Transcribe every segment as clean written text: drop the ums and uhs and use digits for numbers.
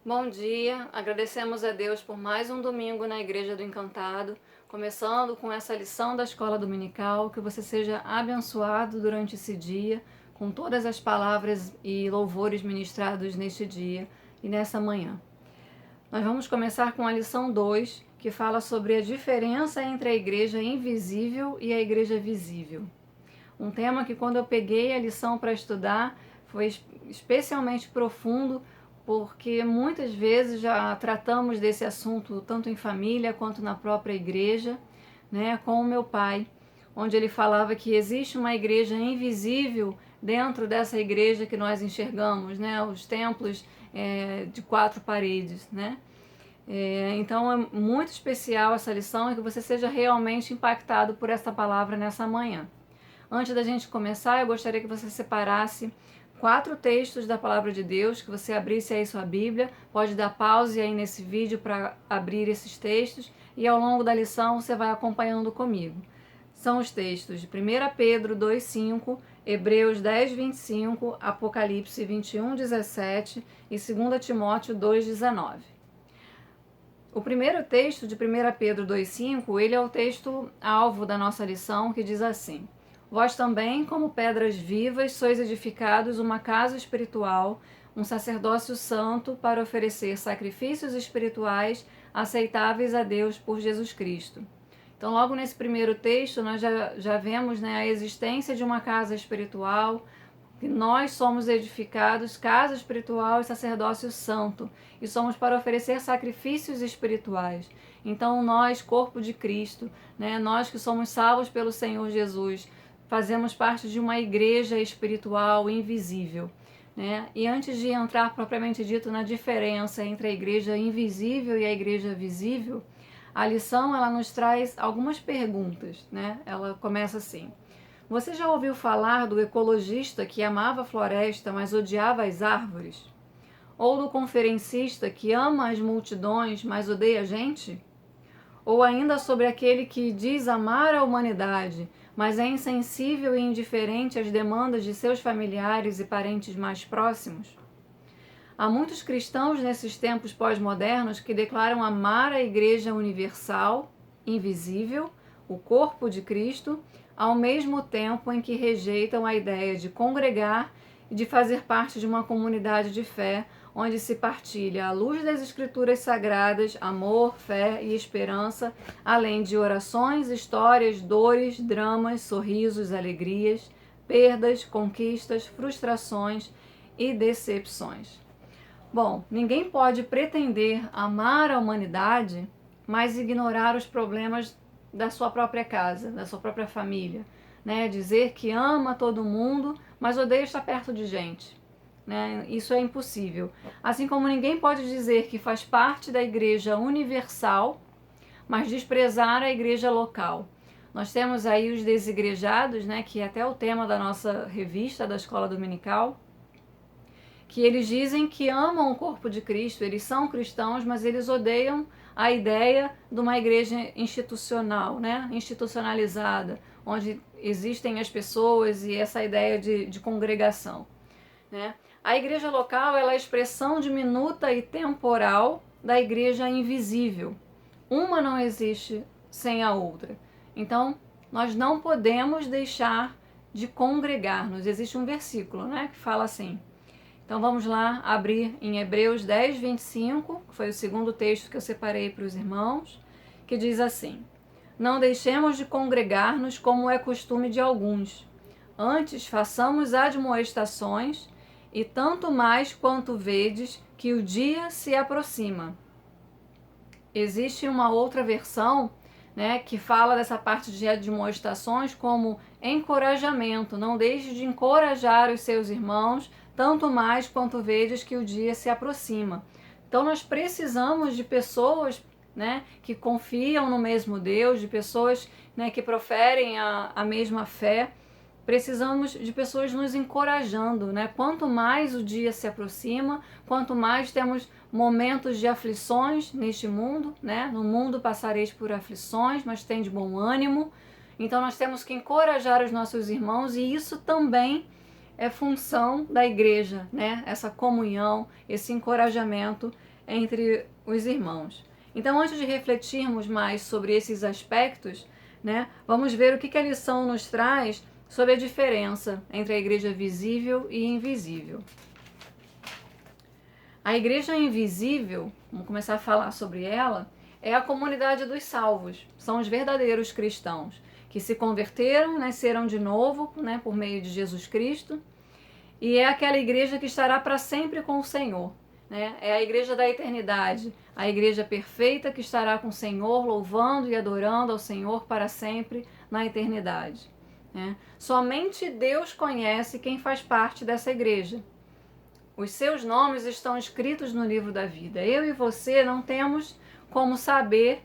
Bom dia, agradecemos a Deus por mais um domingo na Igreja do Encantado, começando com essa lição da Escola Dominical, que você seja abençoado durante esse dia, com todas as palavras e louvores ministrados neste dia e nessa manhã. Nós vamos começar com a lição 2, que fala sobre a diferença entre a igreja invisível e a igreja visível. Um tema que quando eu peguei a lição para estudar foi especialmente profundo, porque muitas vezes já tratamos desse assunto tanto em família quanto na própria igreja, né, com o meu pai, onde ele falava que existe uma igreja invisível dentro dessa igreja que nós enxergamos, né, os templos de 4 paredes, né. Então é muito especial essa lição e que você seja realmente impactado por essa palavra nessa manhã. Antes da gente começar, eu gostaria que você separasse 4 textos da Palavra de Deus, que você abrisse aí sua Bíblia, pode dar pause aí nesse vídeo para abrir esses textos e ao longo da lição você vai acompanhando comigo. São os textos de 1 Pedro 2,5, Hebreus 10,25, Apocalipse 21,17 e 2 Timóteo 2,19. O primeiro texto de 1 Pedro 2,5, ele é o texto alvo da nossa lição, que diz assim: Vós também, como pedras vivas, sois edificados uma casa espiritual, um sacerdócio santo, para oferecer sacrifícios espirituais aceitáveis a Deus por Jesus Cristo. Então, logo nesse primeiro texto, nós já vemos, né, a existência de uma casa espiritual, que nós somos edificados, casa espiritual e sacerdócio santo, e somos para oferecer sacrifícios espirituais. Então, nós, corpo de Cristo, né, nós que somos salvos pelo Senhor Jesus, fazemos parte de uma igreja espiritual invisível, né? E antes de entrar propriamente dito na diferença entre a igreja invisível e a igreja visível, a lição ela nos traz algumas perguntas, né? Ela começa assim: você já ouviu falar do ecologista que amava a floresta, mas odiava as árvores? Ou do conferencista que ama as multidões, mas odeia a gente? Ou ainda sobre aquele que diz amar a humanidade, mas é insensível e indiferente às demandas de seus familiares e parentes mais próximos? Há muitos cristãos nesses tempos pós-modernos que declaram amar a Igreja Universal, invisível, o corpo de Cristo, ao mesmo tempo em que rejeitam a ideia de congregar e de fazer parte de uma comunidade de fé, onde se partilha a luz das Escrituras Sagradas, amor, fé e esperança, além de orações, histórias, dores, dramas, sorrisos, alegrias, perdas, conquistas, frustrações e decepções. Bom, ninguém pode pretender amar a humanidade, mas ignorar os problemas da sua própria casa, da sua própria família, né? Dizer que ama todo mundo, mas odeia estar perto de gente, né? Isso é impossível. Assim como ninguém pode dizer que faz parte da igreja universal, mas desprezar a igreja local. Nós temos aí os desigrejados, né? Que é até o tema da nossa revista da Escola Dominical, que eles dizem que amam o corpo de Cristo, eles são cristãos, mas eles odeiam a ideia de uma igreja institucional, né? Institucionalizada, onde existem as pessoas e essa ideia de congregação, né? A igreja local ela é a expressão diminuta e temporal da igreja invisível. Uma não existe sem a outra. Então, nós não podemos deixar de congregar-nos. Existe um versículo, né, que fala assim. Então vamos lá abrir em Hebreus 10, 25, que foi o segundo texto que eu separei para os irmãos, que diz assim: Não deixemos de congregar-nos como é costume de alguns. Antes façamos admoestações, e tanto mais quanto vedes que o dia se aproxima. Existe uma outra versão, né, que fala dessa parte de admoestações como encorajamento. Não deixe de encorajar os seus irmãos, tanto mais quanto vedes que o dia se aproxima. Então nós precisamos de pessoas, né, que confiam no mesmo Deus, de pessoas, né, que proferem a mesma fé. Precisamos de pessoas nos encorajando, né? Quanto mais o dia se aproxima, quanto mais temos momentos de aflições neste mundo, né? No mundo passareis por aflições, mas tende bom ânimo. Então nós temos que encorajar os nossos irmãos, e isso também é função da igreja, né? Essa comunhão, esse encorajamento entre os irmãos. Então, antes de refletirmos mais sobre esses aspectos, né, vamos ver o que a lição nos traz sobre a diferença entre a igreja visível e invisível. A igreja invisível, vamos começar a falar sobre ela, é a comunidade dos salvos, são os verdadeiros cristãos, que se converteram, nasceram de novo, né, por meio de Jesus Cristo, e é aquela igreja que estará para sempre com o Senhor. Né? É a igreja da eternidade, a igreja perfeita que estará com o Senhor, louvando e adorando ao Senhor para sempre na eternidade. Né? Somente Deus conhece quem faz parte dessa igreja. Os seus nomes estão escritos no livro da vida. Eu e você não temos como saber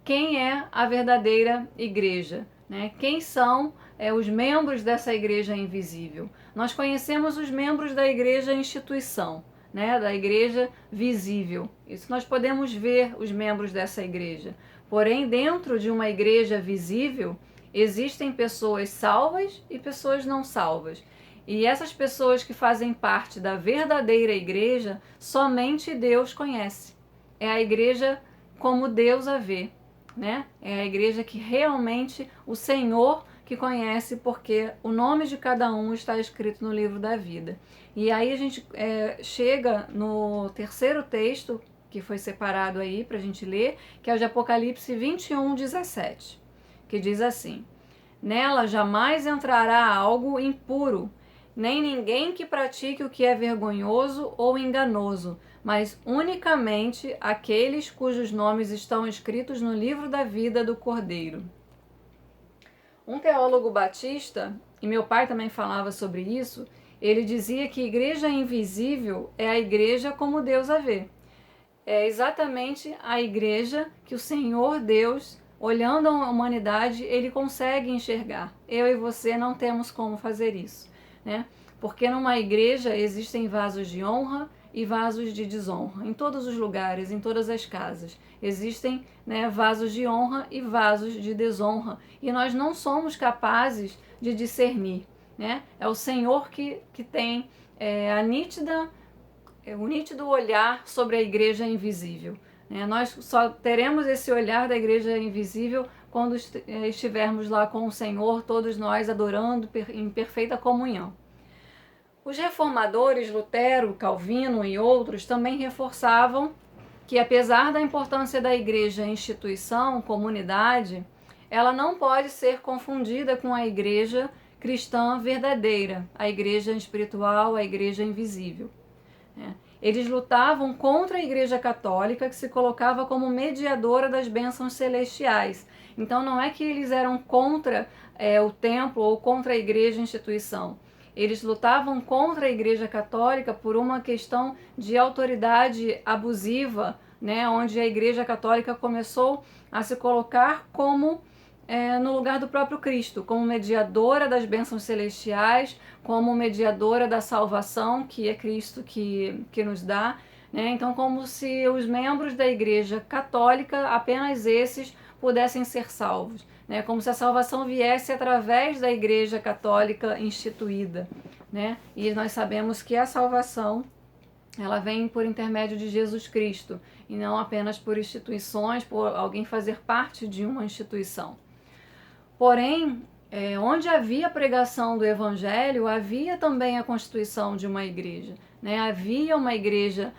quem é a verdadeira igreja, né? Quem são os membros dessa igreja invisível. Nós conhecemos os membros da igreja instituição, né? Da igreja visível. Isso nós podemos ver os membros dessa igreja. Porém, dentro de uma igreja visível, existem pessoas salvas e pessoas não salvas. E essas pessoas que fazem parte da verdadeira igreja, somente Deus conhece. É a igreja como Deus a vê, né? É a igreja que realmente o Senhor que conhece, porque o nome de cada um está escrito no livro da vida. E aí a gente chega no terceiro texto que foi separado aí para a gente ler, que é o de Apocalipse 21:17, que diz assim: nela jamais entrará algo impuro, nem ninguém que pratique o que é vergonhoso ou enganoso, mas unicamente aqueles cujos nomes estão escritos no livro da vida do Cordeiro. Um teólogo batista, e meu pai também falava sobre isso, ele dizia que igreja invisível é a igreja como Deus a vê. É exatamente a igreja que o Senhor Deus, olhando a humanidade, ele consegue enxergar. Eu e você não temos como fazer isso, né? Porque numa igreja existem vasos de honra e vasos de desonra. Em todos os lugares, em todas as casas, existem, né, vasos de honra e vasos de desonra. E nós não somos capazes de discernir, né? É o Senhor que tem o nítido olhar sobre a igreja invisível. Né? Nós só teremos esse olhar da igreja invisível quando estivermos lá com o Senhor, todos nós adorando em perfeita comunhão. Os reformadores, Lutero, Calvino e outros, também reforçavam que, apesar da importância da igreja instituição, comunidade, ela não pode ser confundida com a igreja cristã verdadeira, a igreja espiritual, a igreja invisível. Eles lutavam contra a igreja católica, que se colocava como mediadora das bênçãos celestiais. Então não é que eles eram contra o templo ou contra a igreja instituição. Eles lutavam contra a igreja católica por uma questão de autoridade abusiva, né, onde a igreja católica começou a se colocar como no lugar do próprio Cristo, como mediadora das bênçãos celestiais, como mediadora da salvação, que é Cristo que nos dá. Né? Então, como se os membros da igreja católica, apenas esses, pudessem ser salvos. Né? Como se a salvação viesse através da igreja católica instituída. Né? E nós sabemos que a salvação ela vem por intermédio de Jesus Cristo, e não apenas por instituições, por alguém fazer parte de uma instituição. Porém, onde havia a pregação do Evangelho, havia também a constituição de uma igreja. Né? Havia uma igreja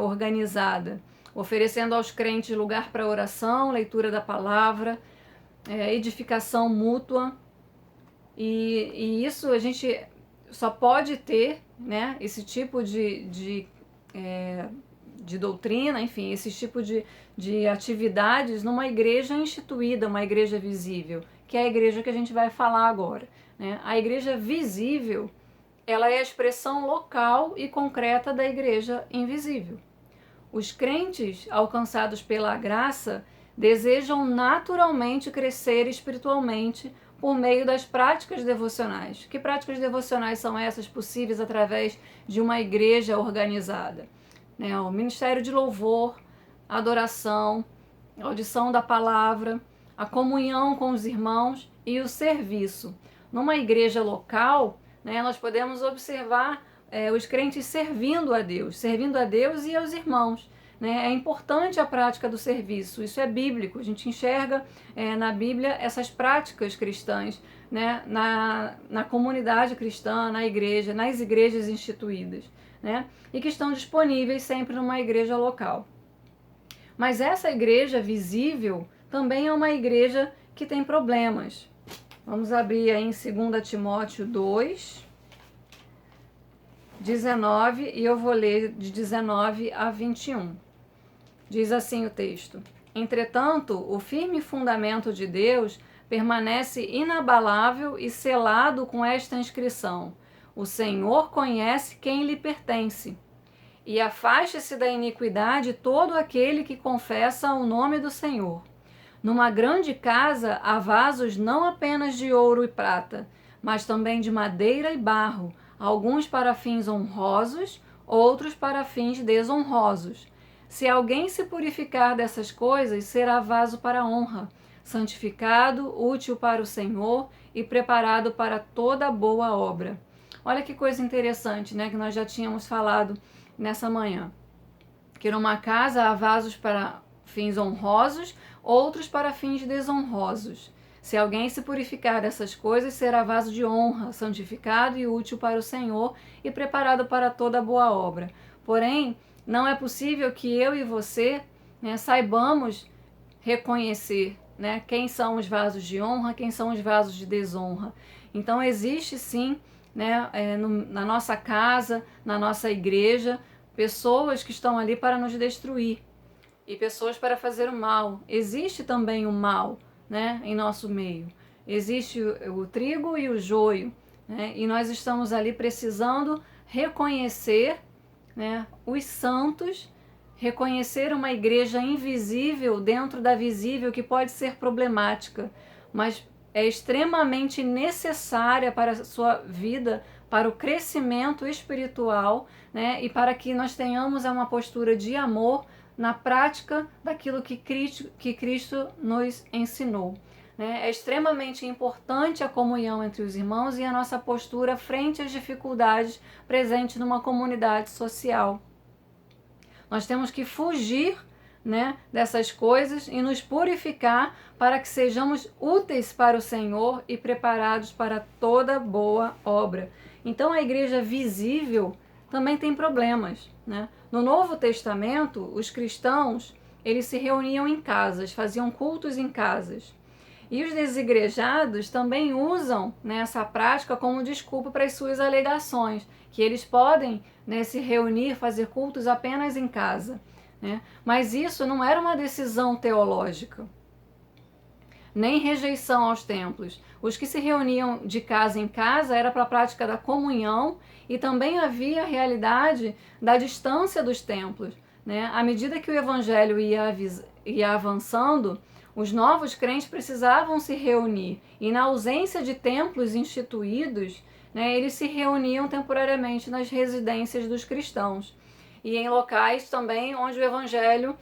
organizada, oferecendo aos crentes lugar para oração, leitura da palavra, edificação mútua. E isso a gente só pode ter, né, esse tipo de doutrina, enfim, esse tipo de atividades numa igreja instituída, uma igreja visível, que é a igreja que a gente vai falar agora. Né? A igreja visível, ela é a expressão local e concreta da igreja invisível. Os crentes alcançados pela graça desejam naturalmente crescer espiritualmente por meio das práticas devocionais. Que práticas devocionais são essas possíveis através de uma igreja organizada? Né? O ministério de louvor, a adoração, a audição da palavra, a comunhão com os irmãos e o serviço. Numa igreja local, né, nós podemos observar os crentes servindo a Deus e aos irmãos. né? É importante a prática do serviço, isso é bíblico, a gente enxerga na Bíblia essas práticas cristãs, né? Na comunidade cristã, na igreja, nas igrejas instituídas, né? E que estão disponíveis sempre numa igreja local. Mas essa igreja visível também é uma igreja que tem problemas. Vamos abrir aí em 2 Timóteo 2, 19, e eu vou ler de 19 a 21. Diz assim o texto: Entretanto, o firme fundamento de Deus permanece inabalável e selado com esta inscrição: O Senhor conhece quem lhe pertence. E afaste-se da iniquidade todo aquele que confessa o nome do Senhor. Numa grande casa há vasos não apenas de ouro e prata, mas também de madeira e barro, alguns para fins honrosos, outros para fins desonrosos. Se alguém se purificar dessas coisas, será vaso para honra, santificado, útil para o Senhor e preparado para toda boa obra. Olha que coisa interessante, né? Que nós já tínhamos falado nessa manhã. Que numa casa há vasos para fins honrosos, outros para fins desonrosos. Se alguém se purificar dessas coisas, será vaso de honra, santificado e útil para o Senhor e preparado para toda boa obra. Porém, não é possível que eu e você, né, saibamos reconhecer, né, quem são os vasos de honra, quem são os vasos de desonra. Então existe sim, né, na nossa casa, na nossa igreja, pessoas que estão ali para nos destruir e pessoas para fazer o mal. Existe também o mal, né, em nosso meio. Existe o trigo e o joio, né, e nós estamos ali precisando reconhecer, né, os santos, reconhecer uma igreja invisível dentro da visível que pode ser problemática, mas é extremamente necessária para a sua vida, para o crescimento espiritual, né, e para que nós tenhamos uma postura de amor na prática daquilo que Cristo nos ensinou. É extremamente importante a comunhão entre os irmãos e a nossa postura frente às dificuldades presentes numa comunidade social. Nós temos que fugir, né, dessas coisas e nos purificar para que sejamos úteis para o Senhor e preparados para toda boa obra. Então a igreja visível também tem problemas, né? No Novo Testamento, os cristãos, eles se reuniam em casas, faziam cultos em casas. E os desigrejados também usam, né, essa prática como desculpa para as suas alegações, que eles podem, né, se reunir, fazer cultos apenas em casa, né? Mas isso não era uma decisão teológica, nem rejeição aos templos. Os que se reuniam de casa em casa era para a prática da comunhão e também havia a realidade da distância dos templos, né? À medida que o evangelho ia avançando, os novos crentes precisavam se reunir e na ausência de templos instituídos, né, eles se reuniam temporariamente nas residências dos cristãos e em locais também onde o evangelho,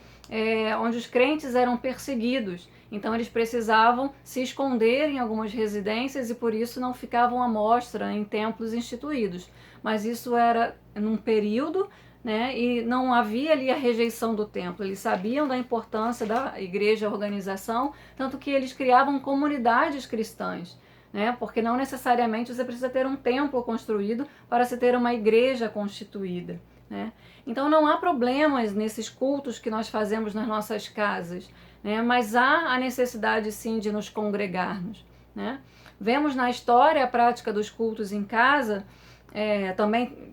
onde os crentes eram perseguidos. Então eles precisavam se esconder em algumas residências e por isso não ficavam à mostra em templos instituídos. Mas isso era num período, né, e não havia ali a rejeição do templo. Eles sabiam da importância da igreja, organização, tanto que eles criavam comunidades cristãs, né, porque não necessariamente você precisa ter um templo construído para se ter uma igreja constituída, né. Então não há problemas nesses cultos que nós fazemos nas nossas casas, né, mas há a necessidade sim de nos congregarmos, né. Vemos na história a prática dos cultos em casa, também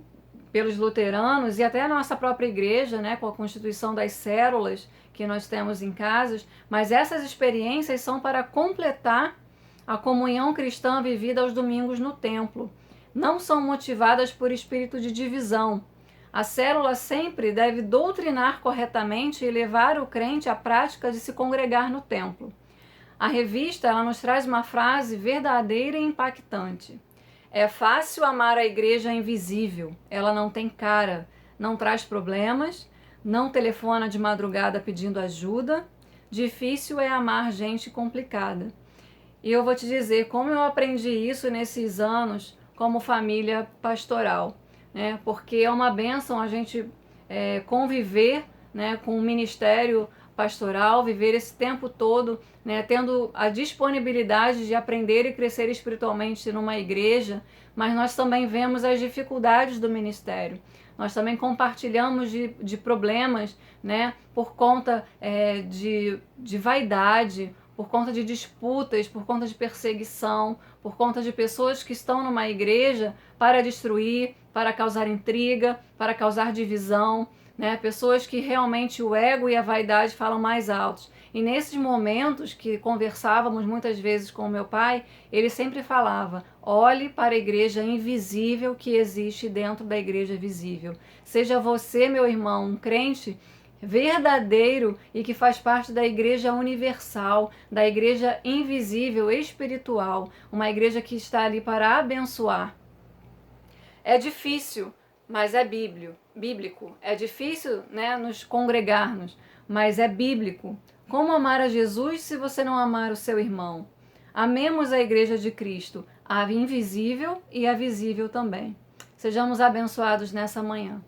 pelos luteranos e até a nossa própria igreja, né, com a constituição das células que nós temos em casas, mas essas experiências são para completar a comunhão cristã vivida aos domingos no templo. Não são motivadas por espírito de divisão. A célula sempre deve doutrinar corretamente e levar o crente à prática de se congregar no templo. A revista, ela nos traz uma frase verdadeira e impactante. É fácil amar a igreja invisível, ela não tem cara, não traz problemas, não telefona de madrugada pedindo ajuda, difícil é amar gente complicada. E eu vou te dizer como eu aprendi isso nesses anos como família pastoral, né? Porque é uma bênção a gente conviver, né, com o ministério pastoral, viver esse tempo todo, né, tendo a disponibilidade de aprender e crescer espiritualmente numa igreja, mas nós também vemos as dificuldades do ministério. Nós também compartilhamos de problemas, né, por conta de vaidade, por conta de disputas, por conta de perseguição, por conta de pessoas que estão numa igreja para destruir, para causar intriga, para causar divisão, né? Pessoas que realmente o ego e a vaidade falam mais altos. E nesses momentos que conversávamos muitas vezes com o meu pai, ele sempre falava: olhe para a igreja invisível que existe dentro da igreja visível. Seja você, meu irmão, um crente verdadeiro e que faz parte da igreja universal, da igreja invisível, espiritual, uma igreja que está ali para abençoar. É difícil, mas é bíblico. É difícil, né, nos congregarmos, mas é bíblico. Como amar a Jesus se você não amar o seu irmão? Amemos a igreja de Cristo, a invisível e a visível também. Sejamos abençoados nessa manhã.